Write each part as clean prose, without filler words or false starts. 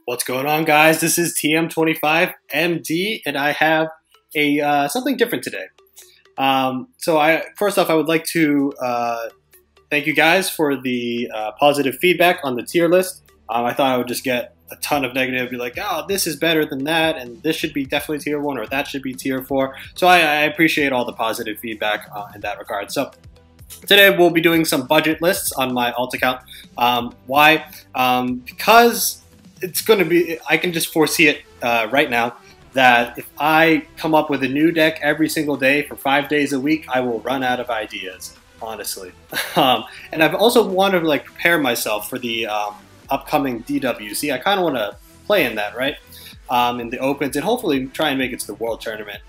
What's going on, guys? This is TM25MD, and I have a something different today. First off, I would like to thank you guys for the positive feedback on the tier list. I thought I would just get a ton of negative, be like, oh, this is better than that, and this should be definitely tier 1, or that should be tier 4. So I appreciate all the positive feedback in that regard. So today we'll be doing some budget lists on my alt account. Why? Because it's going to be, I can just foresee it right now, that if I come up with a new deck every single day for 5 days a week, I will run out of ideas, honestly. And I've also wanted to prepare myself for the upcoming DWC. I kind of want to play in that, right? In the opens, and hopefully try and make it to the World Tournament.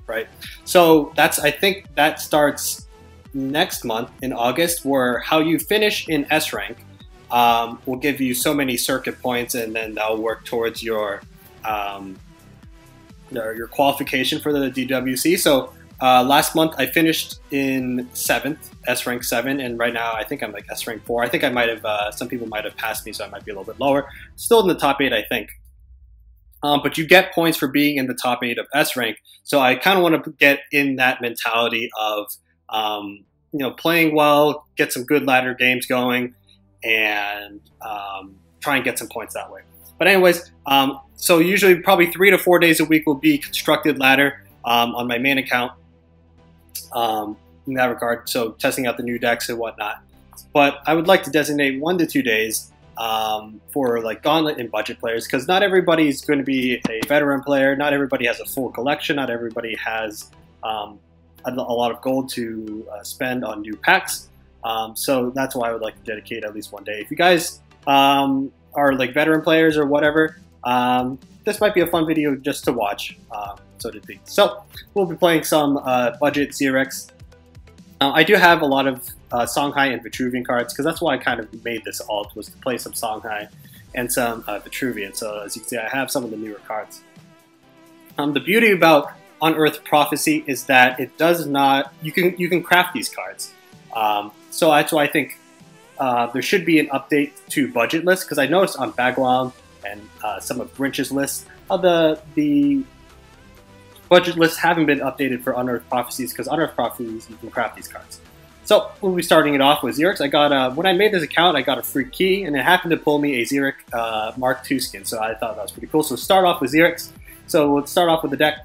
Right? So I think that starts next month in August, where how you finish in S rank will give you so many circuit points, and then that'll work towards your qualification for the DWC. So last month I finished in 7th, S rank 7, and right now I think I'm like S rank 4. I think I might have, some people might have passed me, so I might be a little bit lower. Still in the top 8, I think. But you get points for being in the top 8 of S rank. So I kind of want to get in that mentality of, playing well, get some good ladder games going, and try and get some points that way. But anyways, so usually probably 3 to 4 days a week will be constructed ladder on my main account in that regard. So testing out the new decks and whatnot. But I would like to designate 1 to 2 days for gauntlet and budget players, because not everybody's going to be a veteran player. Not everybody has a full collection. Not everybody has a lot of gold to spend on new packs. So that's why I would like to dedicate at least 1 day. If you guys are veteran players or whatever, this might be a fun video just to watch, so to speak. So we'll be playing some budget Zirix. I do have a lot of Songhai and Vetruvian cards, because that's why I kind of made this alt, was to play some Songhai and some Vetruvian. So as you can see, I have some of the newer cards. The beauty about Unearthed Prophecy is that it does not, you can craft these cards. So that's why I think there should be an update to budget lists, because I noticed on Bagwell and some of Grinch's lists, the budget lists haven't been updated for Unearthed Prophecies, because Unearthed Prophecies, you can craft these cards. So we'll be starting it off with Zirix. I got when I made this account, I got a free key, and it happened to pull me a Zirix Mark II skin, so I thought that was pretty cool. So start off with Zirix. So let's start off with the deck.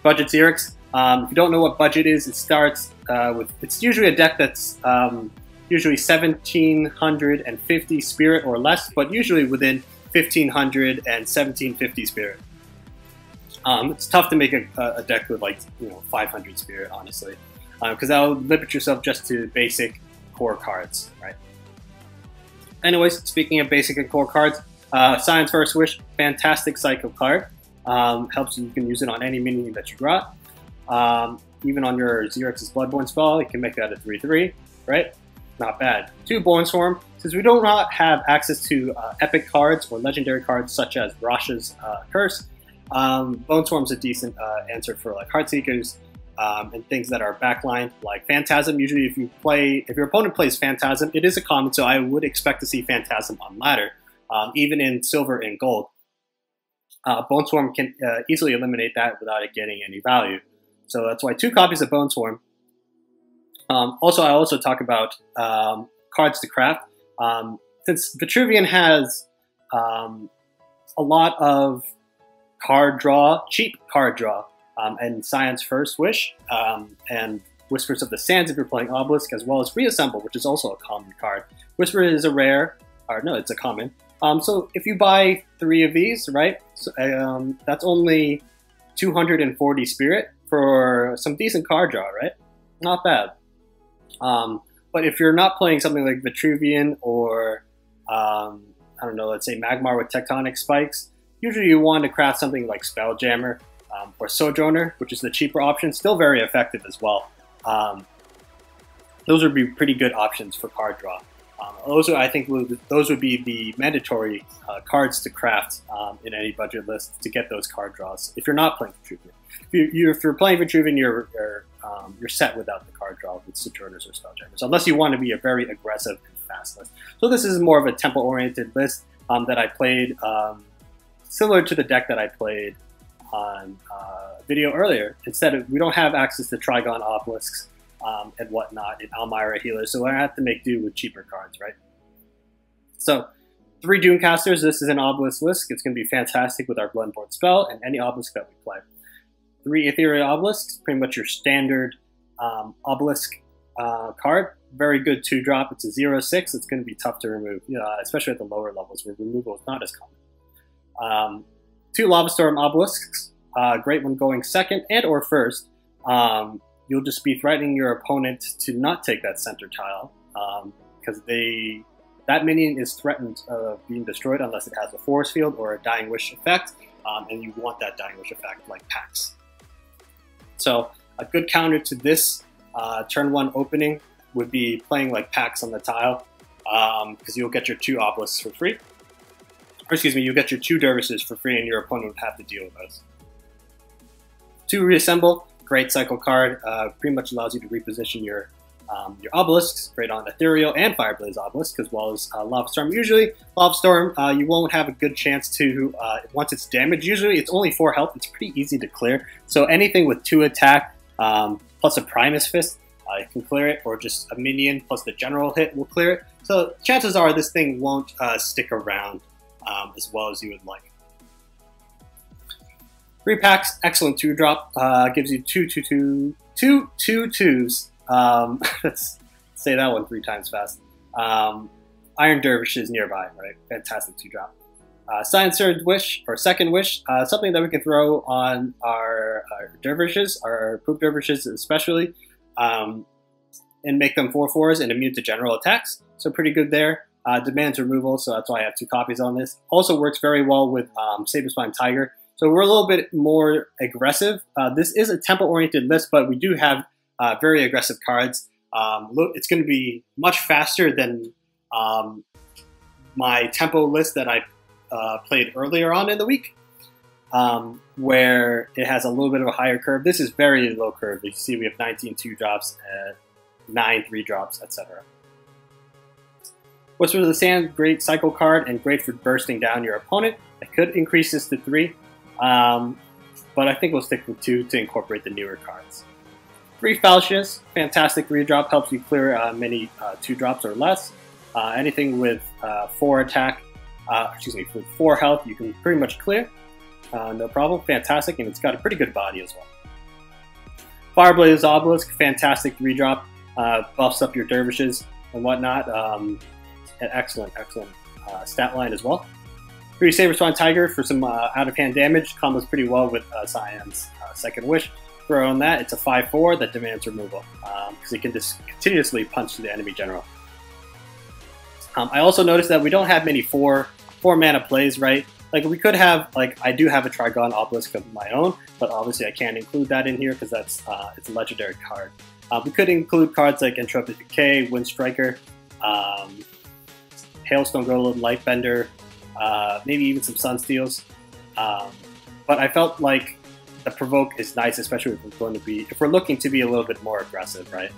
Budget Zirix. If you don't know what budget is, it starts with, it's usually a deck that's usually 1750 spirit or less, but usually within 1500 and 1750 spirit. It's tough to make a deck with 500 spirit, honestly, because that'll limit yourself just to basic core cards, right? Anyways, speaking of basic and core cards, Science First Wish, fantastic cycle card. Helps you can use it on any minion that you got. Even on your Zirix's Bloodborne spell, you can make that a 3/3, right? Not bad. 2 Bone Swarm. Since we do not have access to epic cards or legendary cards such as Rasha's Curse, Bone Swarm's a decent answer for Heartseekers and things that are backlined, like Phantasm. Usually if your opponent plays Phantasm, it is a common, so I would expect to see Phantasm on ladder, even in silver and gold. Bone Swarm can easily eliminate that without it getting any value. So that's why 2 copies of Bone Swarm. Also, I also talk about cards to craft. Since Vetruvian has a lot of card draw, cheap card draw, and Science First Wish, and Whispers of the Sands if you're playing Obelisk, as well as Reassemble, which is also a common card. Whisper is a rare, or no, it's a common. So if you buy 3 of these, right, so, that's only 240 spirit for some decent card draw, right? Not bad. But if you're not playing something like Vetruvian or, I don't know, let's say Magmar with Tectonic Spikes, usually you want to craft something like Spelljammer or Sojourner, which is the cheaper option, still very effective as well. Those would be pretty good options for card draw. I think those would be the mandatory cards to craft in any budget list to get those card draws. If you're not playing Vetruvian, if you're playing Vetruvian, you're set without the card draw with Sojourners or Spelljammers, unless you want to be a very aggressive and fast list. So this is more of a tempo-oriented list. that I played, similar to the deck that I played on video earlier. Instead, we don't have access to Trigon Obelisks and whatnot in Almira Healers, so I have to make do with cheaper cards, right? So 3 Doomcasters, this is an Obelisk list. It's going to be fantastic with our Bloodborne spell and any Obelisk that we play. 3 Ethereal Obelisks, pretty much your standard Obelisk card. Very good 2-drop. It's a 0/6. It's going to be tough to remove, especially at the lower levels where removal is not as common. 2 Lava Storm Obelisks, great when going second and or first. You'll just be threatening your opponent to not take that center tile because that minion is threatened of being destroyed unless it has a force field or a Dying Wish effect, and you want that Dying Wish effect like Pax. So a good counter to this turn 1 opening would be playing like Pax on the tile, because you'll get your 2 Obelisks for free. Or excuse me, you'll get your 2 Dervishes for free and your opponent would have to deal with those. 2 Reassemble, great cycle card, pretty much allows you to reposition your Obelisks, great on Ethereal and Fireblaze Obelisk, as well as Lava Storm. Usually, Lava Storm, you won't have a good chance to, once it's damaged, usually it's only 4 health, it's pretty easy to clear. So anything with 2 attack, plus a Primus Fist, you can clear it, or just a minion plus the general hit will clear it. So chances are this thing won't stick around as well as you would like. 3 Packs, excellent 2-drop, gives you 2 2/2s. Let's say that one 3 times fast. Iron Dervishes nearby, right? Fantastic 2-drop. Third Wish, or Second Wish, something that we can throw on our Dervishes, our Poop Dervishes especially, and make them 4/4s and immune to general attacks. So pretty good there. Demands removal, so that's why I have 2 copies on this. Also works very well with Saberspine Tiger. So we're a little bit more aggressive. This is a tempo-oriented list, but we do have very aggressive cards. It's going to be much faster than my tempo list that I played earlier on in the week, where it has a little bit of a higher curve. This is very low curve. You see we have 19 2-drops, 9 3-drops, etc. Whisper of the Sand, great cycle card and great for bursting down your opponent. I could increase this to 3, but I think we'll stick with 2 to incorporate the newer cards. 3 Falchius, fantastic 3-drop, helps you clear many 2-drops or less. Anything with 4 attack, with 4 health, you can pretty much clear. No problem, fantastic, and it's got a pretty good body as well. Fireblaze Obelisk, fantastic 3-drop, buffs up your Dervishes and whatnot. An excellent stat line as well. 3 Saberspine Tiger for some out-of-hand damage, combos pretty well with Cyan's Second Wish. Throw on that, it's a 5/4 that demands removal, because it can just continuously punch to the enemy general. I also noticed that we don't have many 4 mana plays, right? Like we could have, I do have a Trigon Obelisk of my own, but obviously I can't include that in here because that's it's a legendary card. We could include cards like Entropic Decay, Wind Striker, Hailstone Golem, Lightbender, maybe even some Sunsteals. But I felt like the Provoke is nice, especially if we're looking to be a little bit more aggressive, right?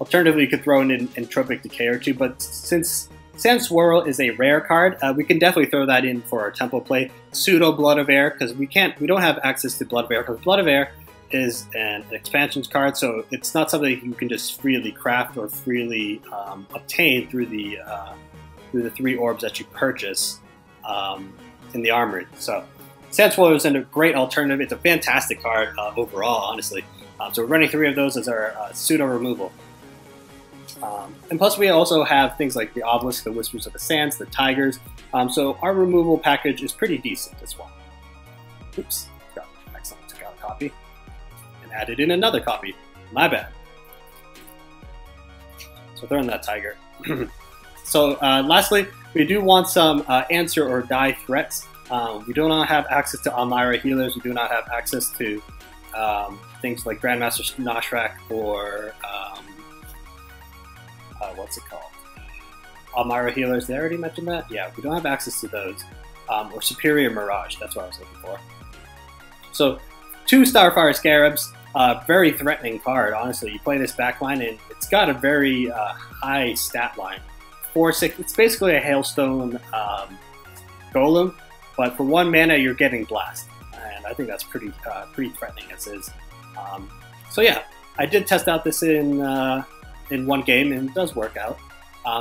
Alternatively, you could throw in an Entropic Decay or 2, but since Sand Swirl is a rare card, we can definitely throw that in for our tempo play. Pseudo Blood of Air, because we don't have access to Blood of Air, because Blood of Air is an expansions card, so it's not something you can just freely craft or freely obtain through the 3 orbs that you purchase in the armory. So Sand Swirl is a great alternative. It's a fantastic card overall, honestly. So we're running 3 of those as our pseudo removal. And plus we also have things like the Obelisk, the Whispers of the Sands, the Tigers. So our removal package is pretty decent as well. Oops, excellent, took out a copy and added in another copy. My bad. So throwing that Tiger. So lastly, we do want some answer or die threats. We do not have access to Almira Healers. We do not have access to things like Grandmaster Noshrak or what's it called? Almira Healers. Did I already mention that? Yeah, we don't have access to those. Or Superior Mirage. That's what I was looking for. So 2 Starfire Scarabs. Very threatening card, honestly. You play this backline and it's got a very high stat line 4/6. It's basically a hailstone golem, but for 1 mana you're getting blast, and I think that's pretty threatening as is. So yeah, I did test out this in 1 game, and it does work out.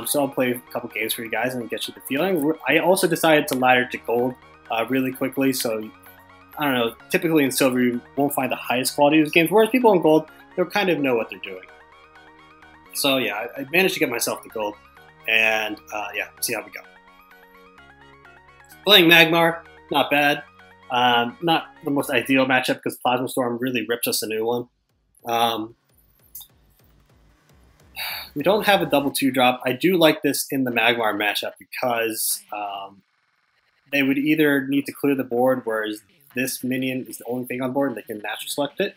So I'll play a couple games for you guys and get you the feeling. I also decided to ladder to gold really quickly, so I don't know, typically in silver you won't find the highest quality of these games, whereas people in gold, they'll kind of know what they're doing. So yeah, I managed to get myself to gold, and yeah, see how we go. Playing Magmar, not bad. Not the most ideal matchup because Plasma Storm really rips us a new one. We don't have a double 2-drop. I do like this in the Magmar matchup because they would either need to clear the board, whereas this minion is the only thing on board and they can natural select it.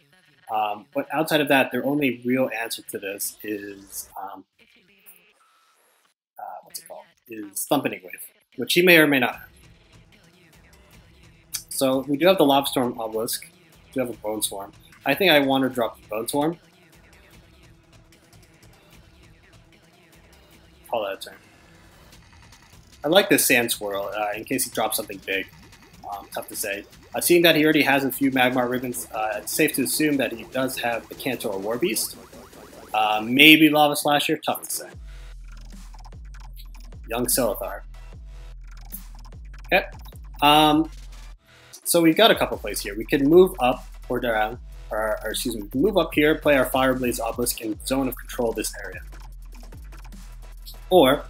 But outside of that, their only real answer to this is what's it called? Is Thumpening Wave, which he may or may not have. So we do have the Lava Storm Obelisk. We do have a Bone Swarm. I think I want to drop the Bone Swarm. Call that a turn. I like this Sand Swirl in case he drops something big. Tough to say. Seeing that he already has a few Magmar Ribbons, it's safe to assume that he does have the Cantor or War Beast. Maybe Lava Slasher, tough to say. Young Silithar. Okay. So we've got a couple plays here. We can move up or down, or excuse me, we can move up here, play our Fireblaze Obelisk in zone of control of this area. Or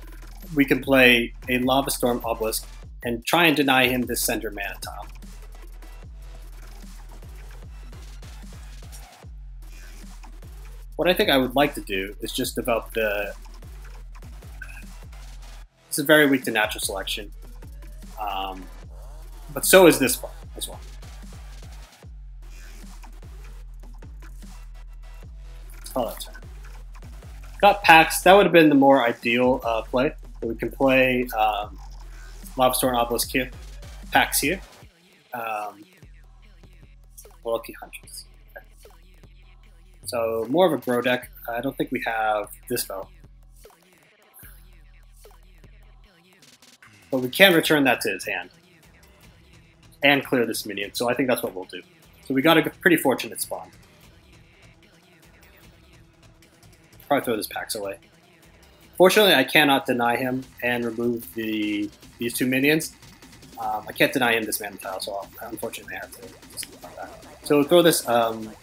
we can play a Lava Storm Obelisk and try and deny him this center mana tile. What I think I would like to do is just develop the... This is very weak to natural selection. But so is this one as well. Let's call that turn. Got packs. That would have been the more ideal play. So we can play Lava Storm Obelisk here, packs here, Lucky Huntress. Okay. So more of a Grow deck. I don't think we have this spell. But we can return that to his hand and clear this minion, so I think that's what we'll do. So we got a pretty fortunate spawn. Probably throw this Pax away. Fortunately, I cannot deny him and remove these 2 minions. I can't deny him this mana tile, so unfortunately I have to just like that. So we'll throw this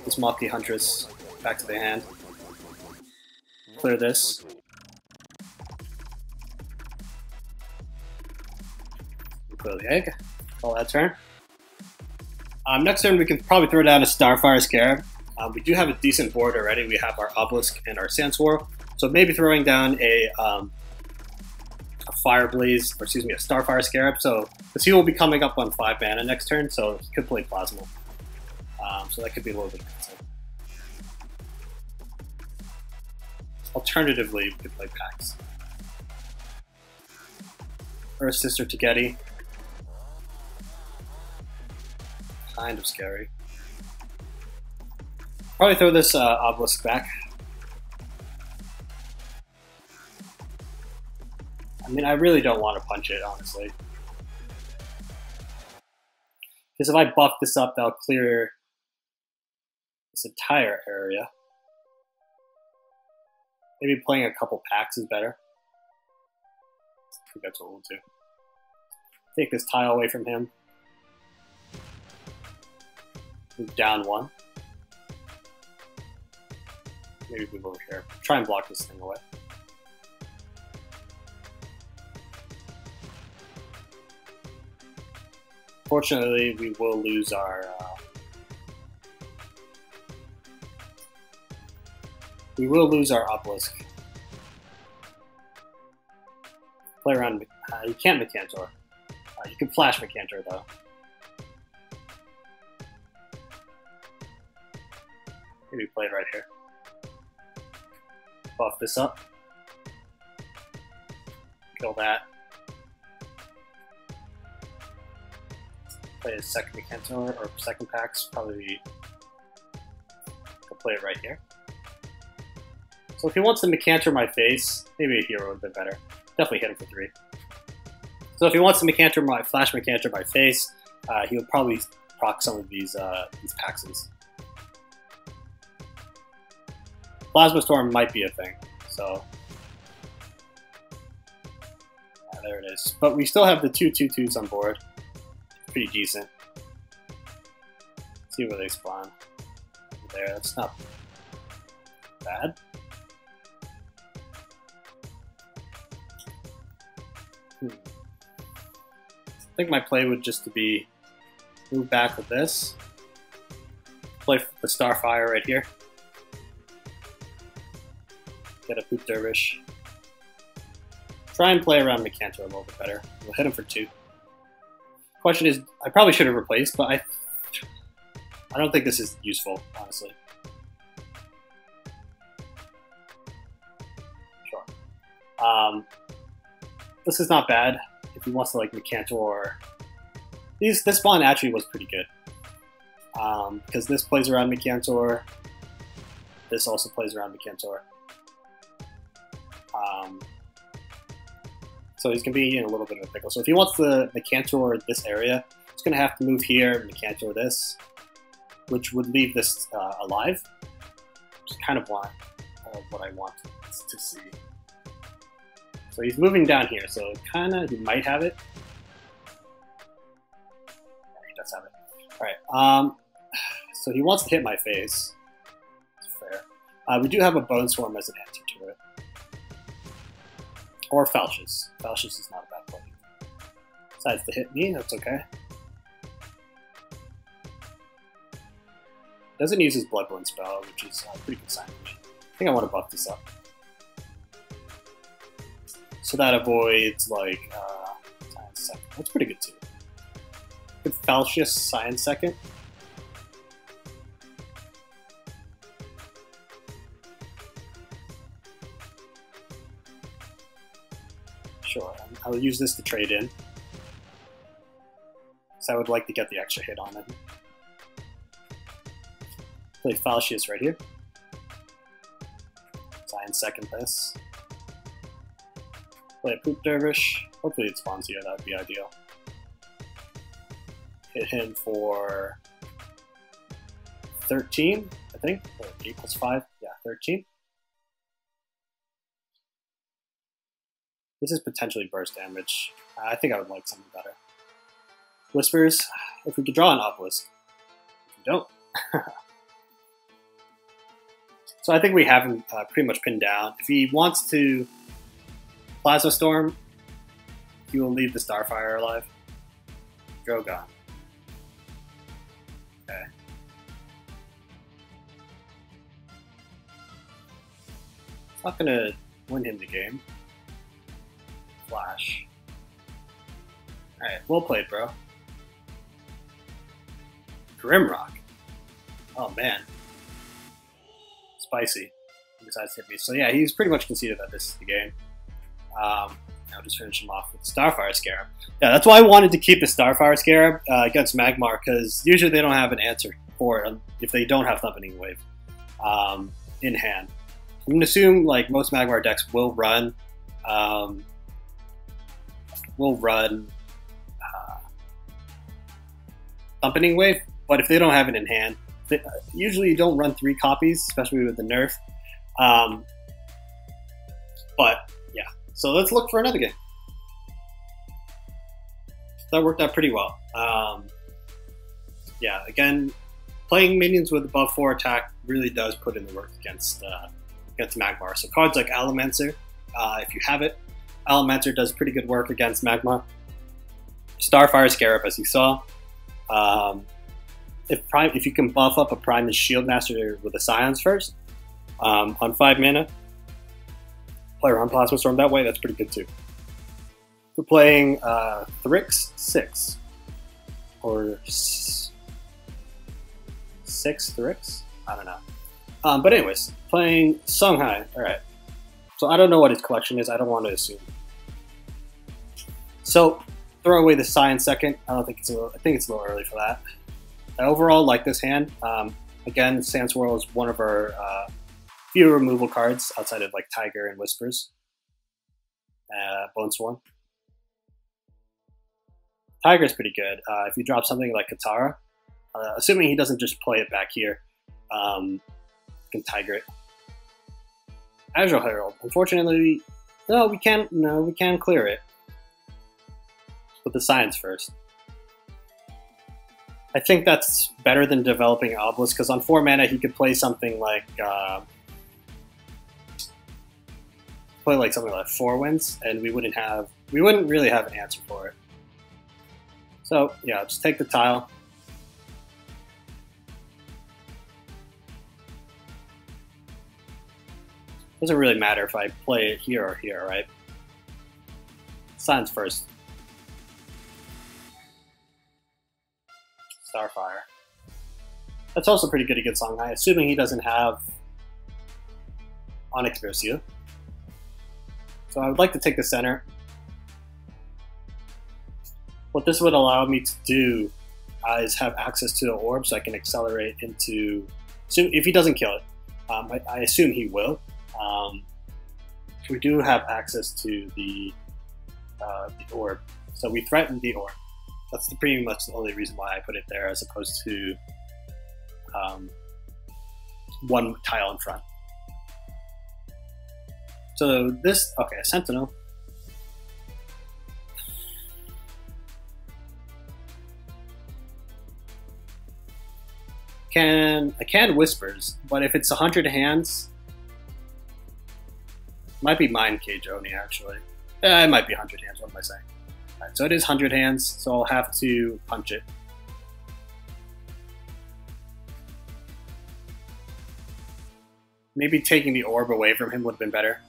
this Lucky Huntress back to the hand. Clear this. Clear the egg. Call that turn. Next turn, we can probably throw down a Starfire Scarab. We do have a decent board already. We have our Obelisk and our Sand Swirl. So maybe throwing down a Fireblaze, or excuse me, a Starfire Scarab. So, because he will be coming up on 5 mana next turn, so he could play Plasma. So that could be a little bit expensive. Alternatively, we could play Pax. Or a Sister Tegeti. Kind of scary. Probably throw this Obelisk back. I mean, I really don't want to punch it, honestly. Because if I buff this up, that'll clear this entire area. Maybe playing a couple packs is better. I think that's what we'll do. Take this tile away from him. Move down 1. Maybe move over here. Try and block this thing away. Fortunately, we will lose our Obelisk. Play around. You can't Mecantor. You can flash Mecantor though. Maybe play it right here. Buff this up. Kill that. Play a second Mecantor or second Pax. Probably I'll play it right here. So if he wants to Mecantor my face, maybe a hero would have been better. definitely hit him for 3. So if he wants to Mecantor my Flash Mecantor by face, he'll probably proc some of these Paxes. Plasma Storm might be a thing, so yeah, there it is. But we still have the 2/2/2s on board. Pretty decent. Let's see where they spawn. There, that's not bad. I think my play would just to be move back with this. Play the Starfire right here. Get a Poop Dervish. Try and play around Mecantor a little bit better. We'll hit him for 2. Question is, I probably should have replaced, but I don't think this is useful, honestly. Sure. This is not bad if he wants to like Mecantor. This spawn actually was pretty good. Because this plays around Mecantor. This also plays around Mecantor. So he's going to be in a little bit of a pickle. So if he wants the Mecantor this area, he's going to have to move here, Mecantor this, which would leave this alive. Which is kind of what I want to see. So he's moving down here, so he might have it. Yeah, he does have it. Alright, so he wants to hit my face. That's fair. We do have a Bone Swarm as an answer to it. Or Falchius. Falchius is not a bad play. Decides to hit me, that's okay. Doesn't use his Bloodborne spell, which is pretty good signage. I think I want to buff this up. So that avoids, like, Science Second. That's pretty good, too. Good Falchius, Science Second. Sure, I'll use this to trade in. So I would like to get the extra hit on it. Play Falchius right here. Science Second this. Play a Poop Dervish. Hopefully it spawns here, that would be ideal. Hit him for 13, I think. Or 8 plus 5. Yeah, 13. This is potentially burst damage. I think I would like something better. Whispers. If we could draw an Obelisk. If we don't. So I think we have him pretty much pinned down. If he wants to Plasma Storm, he will leave the Starfire alive. Drogon. Okay. It's not gonna win him the game. Flash. Alright, well played, bro. Grimrock. Oh man. Spicy. He decides to hit me. So yeah, he's pretty much conceded that this is the game. I'll just finish him off with Starfire Scarab. Yeah, that's why I wanted to keep the Starfire Scarab against Magmar, because usually they don't have an answer for it if they don't have Thumpening Wave in hand. I'm going to assume like most Magmar decks will run Thumpening Wave, but if they don't have it in hand, usually you don't run 3 copies, especially with the nerf. But yeah, so let's look for another game. That worked out pretty well. Yeah, again, playing minions with above 4 attack really does put in the work against Magmar. So cards like Alimentar, if you have it, Alimentar does pretty good work against Magmar. Starfire Scarab, as you saw. If you can buff up a Prime and Shield Master with a Scions first, on 5 mana, play around Plasma Storm that way, that's pretty good too. We're playing Zirix 6. Or 6 Zirix? I don't know. But anyways, playing Songhai. Alright. So I don't know what his collection is, I don't want to assume. So, throw away the Science Second. I think it's a little early for that. I overall like this hand. Again, Sand Swirl is one of our few removal cards outside of like Tiger and Whispers. Bone Swarm. Tiger is pretty good. If you drop something like Katara, assuming he doesn't just play it back here, you can Tiger it. Agile Herald. Unfortunately, no, we can't. No, we can clear it. Put the science first. I think that's better than developing Obelisk, because on 4 mana he could play something like 4 Winds, and we wouldn't really have an answer for it. So yeah, just take the tile. Doesn't really matter if I play it here or here, right? Science first. Starfire. That's also pretty good against Songhai, assuming he doesn't have Onyx Bear Seal. So I would like to take the center. What this would allow me to do is have access to the orb, so I can accelerate into. If he doesn't kill it, I assume he will. We do have access to the orb, so we threaten the orb. That's pretty much the only reason why I put it there, as opposed to 1 tile in front. So this, okay, a Sentinel. I can Whispers, but if it's 100 hands, might be Mind Cage Oni actually. It might be 100 hands. What am I saying? Alright, so it is 100 hands, so I'll have to punch it. Maybe taking the orb away from him would have been better.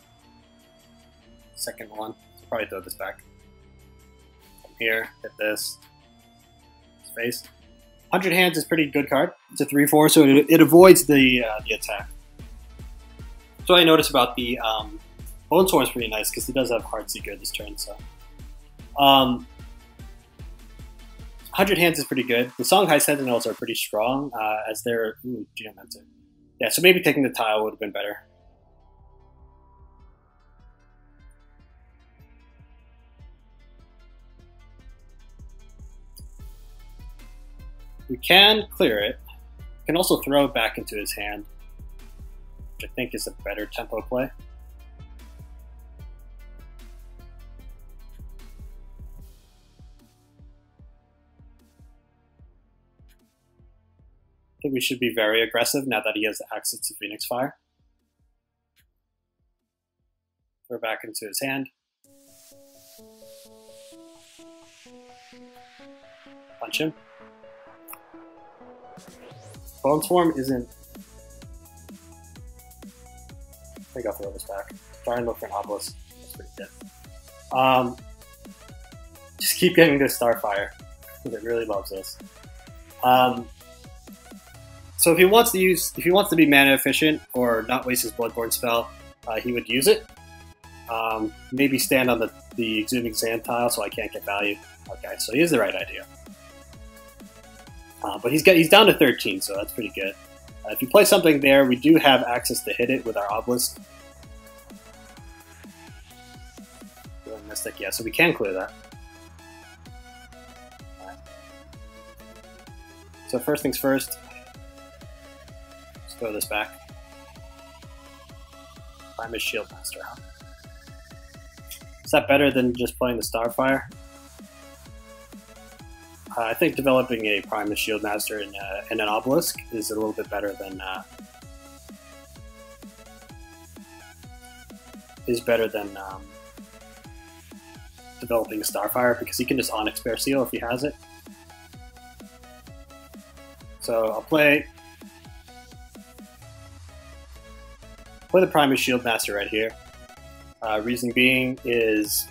Second one. I'll probably throw this back. From here, hit this. Space. 100 hands is a pretty good card. It's a 3/4, so it avoids the attack. So I noticed about the Bone Swarm is pretty nice because he does have Heartseeker this turn. So 100 hands is pretty good. The Songhai Sentinels are pretty strong as they're Geomancer. Yeah, so maybe taking the tile would have been better. We can clear it. We can also throw it back into his hand, which I think is a better tempo play. I think we should be very aggressive now that he has access to Phoenix Fire. Throw back into his hand. Punch him. Bone Swarm isn't. I think I'll throw this back. Try and look for an Obelisk. That's pretty good. Just keep getting this Starfire. It really loves this. So if he wants to be mana efficient or not waste his Bloodborne spell, he would use it. Maybe stand on the Exhuming Sand tile so I can't get value. Okay, so he has the right idea. But he's down to 13, so that's pretty good. If you play something there, we do have access to hit it with our Obelisk. Mystic, yeah, so we can clear that. Right. So first things first, let's throw this back. Primus Shieldmaster, huh? Is that better than just playing the Starfire? I think developing a Primus Shieldmaster and an Obelisk is a little bit better than developing a Starfire, because he can just Onyx Bear Seal if he has it. So I'll play the Primus Shieldmaster right here. Reason being is,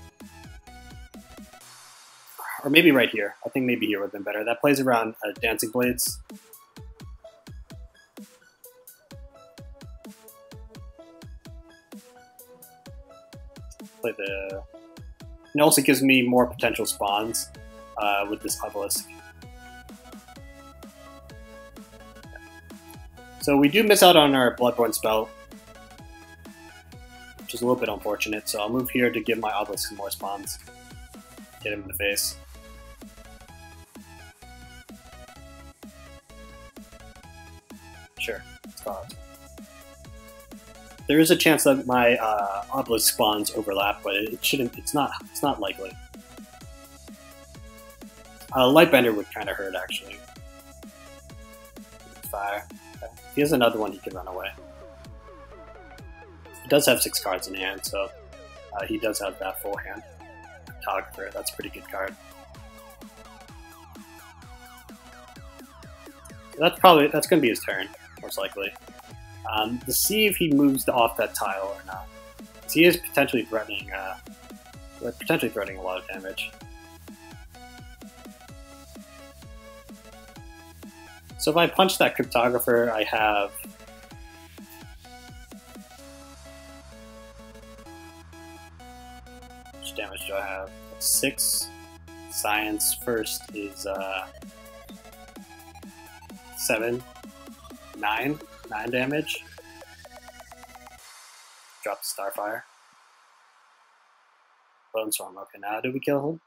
or maybe right here. I think maybe here would have been better. That plays around Dancing Blades. Play the. It also gives me more potential spawns with this Obelisk. So we do miss out on our Bloodborne spell. which is a little bit unfortunate. So I'll move here to give my obelisk some more spawns. Get him in the face. Sure, let's call it. There is a chance that my obelisk spawns overlap, but it shouldn't. It's not likely. Lightbender would kind of hurt actually. Fire. Okay. If he has another one, he can run away. He does have 6 cards in hand, so he does have that full hand. Photographer, that's a pretty good card. That's going to be his turn, most likely. To see if he moves off that tile or not. He is potentially threatening a lot of damage. So if I punch that cryptographer, I have how much damage do I have? 6. Science first is 7, 9 damage. Drop the Starfire. Bone Storm. Okay, now do we kill him?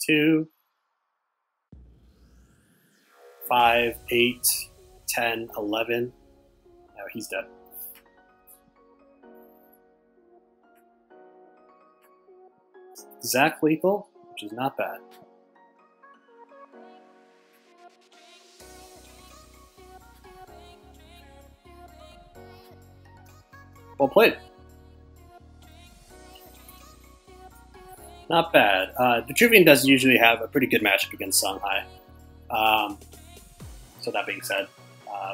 2, 5, 8, 10, 11. No, he's dead. Zach lethal, which is not bad. Well played. Not bad. Vetruvian does usually have a pretty good matchup against Songhai. So that being said,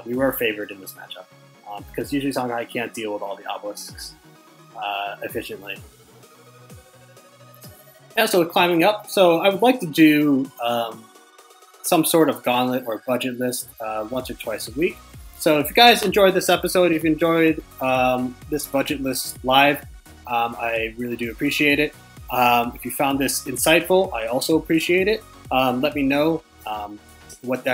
we were favored in this matchup because usually Songhai can't deal with all the obelisks efficiently. Yeah, so climbing up. So I would like to do some sort of gauntlet or budget list once or twice a week. So if you guys enjoyed this episode, if you enjoyed this budget list live, I really do appreciate it. If you found this insightful, I also appreciate it. Let me know what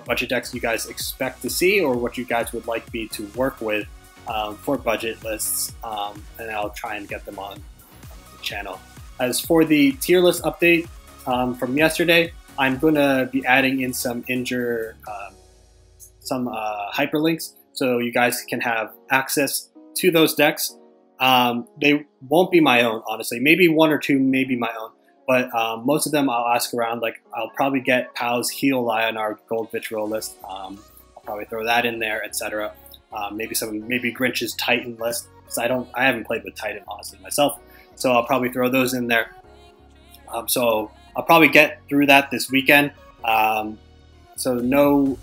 budget decks you guys expect to see, or what you guys would like me to work with for budget lists, and I'll try and get them on the channel. As for the tier list update from yesterday, I'm going to be adding in some hyperlinks so you guys can have access to those decks. They won't be my own, honestly. Maybe 1 or 2 may be my own, but most of them I'll ask around. Like, I'll probably get Pow's Heal Lionar Gold Vitriol list. I'll probably throw that in there, etc. Maybe Grinch's Titan list, because I haven't played with Titan honestly myself, so I'll probably throw those in there. So I'll probably get through that this weekend. So no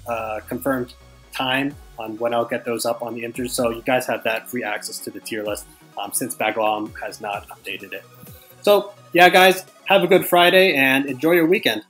confirmed time on when I'll get those up on the inters, so you guys have that free access to the tier list since Baglam has not updated it. So yeah, guys, have a good Friday and enjoy your weekend.